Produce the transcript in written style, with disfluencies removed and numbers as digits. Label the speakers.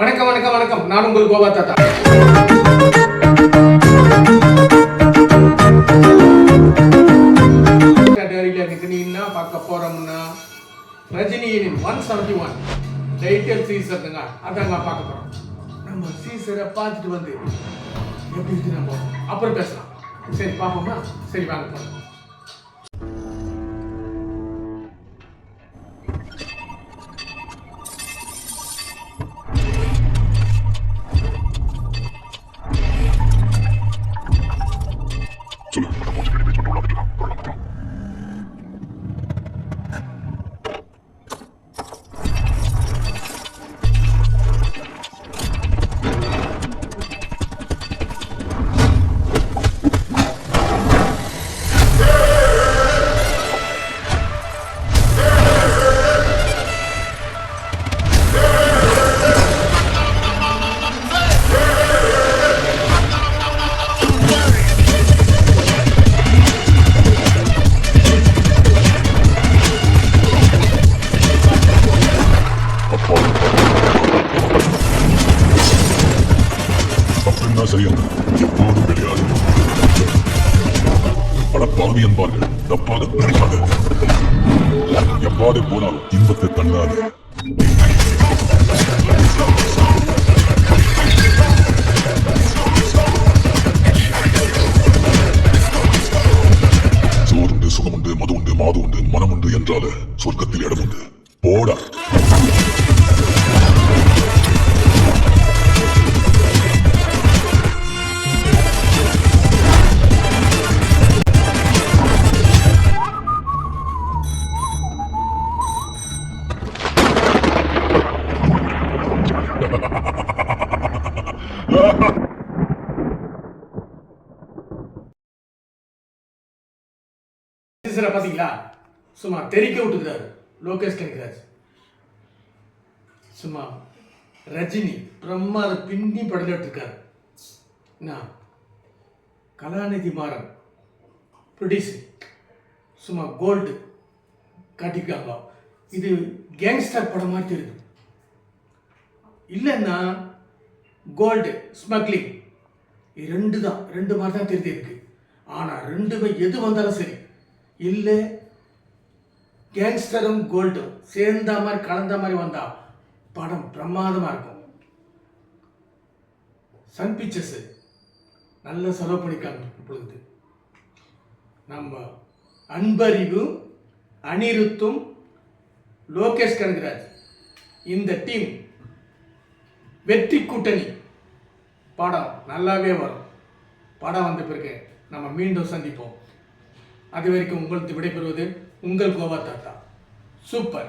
Speaker 1: வணக்கம் வணக்கம் வணக்கம். நான் உங்கள் கோவா தாத்தா. கேட்டகரியில பார்க்க போறோம்னா ரஜினியின் 171 டைட்டில் சீசருங்க. அதாங்க பார்க்க போறோம். நம்ம சீசரை பார்த்துட்டு வந்து எப்படி இருக்கு நம்ம அப்புறம் பேசலாம். சரி பார்ப்போமா? சரி வாங்க போறோம்.
Speaker 2: எப்போதும் கிடையாது. பல பாவி என்பார்கள், தப்பாக நினைக்காது. எவ்வாறு போனாலும் இன்பத்தை தந்தாது. சோறுண்டு, சுகமுண்டு, மது உண்டு, மாது உண்டு, மனம் உண்டு என்றால சொர்க்கத்தில் இடம் உண்டு. போடா.
Speaker 1: பாத்தீங்களா? சும்மா தெரிக்க விட்டுக்கிறாரு லோகேஷ் கனகராஜ். சும்மா ரஜினி பிரம்மாத பின்னி படலிட்டு இருக்காரு. கலாநிதி மாறன் ப்ரொடியூஸ். சும்மா கோல்டு காட்டிருக்காங்க. இது கேங்ஸ்டர் படம் மாதிரி இருக்கு. இல்லைன்னா கோல்டு ஸ்மக்லிங் ரெண்டு மாதிரி தான் தெரிஞ்சு இருக்கு. ஆனால் ரெண்டுமே எது வந்தாலும் சரி, இல்லை கேங்ஸ்டரும் கோல்டும் சேர்ந்த மாதிரி கலந்த மாதிரி வந்தா படம் பிரமாதமாக இருக்கும். சன் பிக்சர்ஸ் நல்ல செலவு பண்ணிக்காங்க. இப்பொழுது நம்ம அன்பறிவு, அனிருத்தும், லோகேஷ் கனகராஜ் இந்த டீம் வெற்றி கூட்டணி படம் நல்லாவே வரும். படம் வந்த பிறகு நம்ம மீண்டும் சந்திப்போம். அது வரைக்கும் உங்களுக்கு விடைபெறுவது உங்கள் கோவா தாத்தா. சூப்பர்.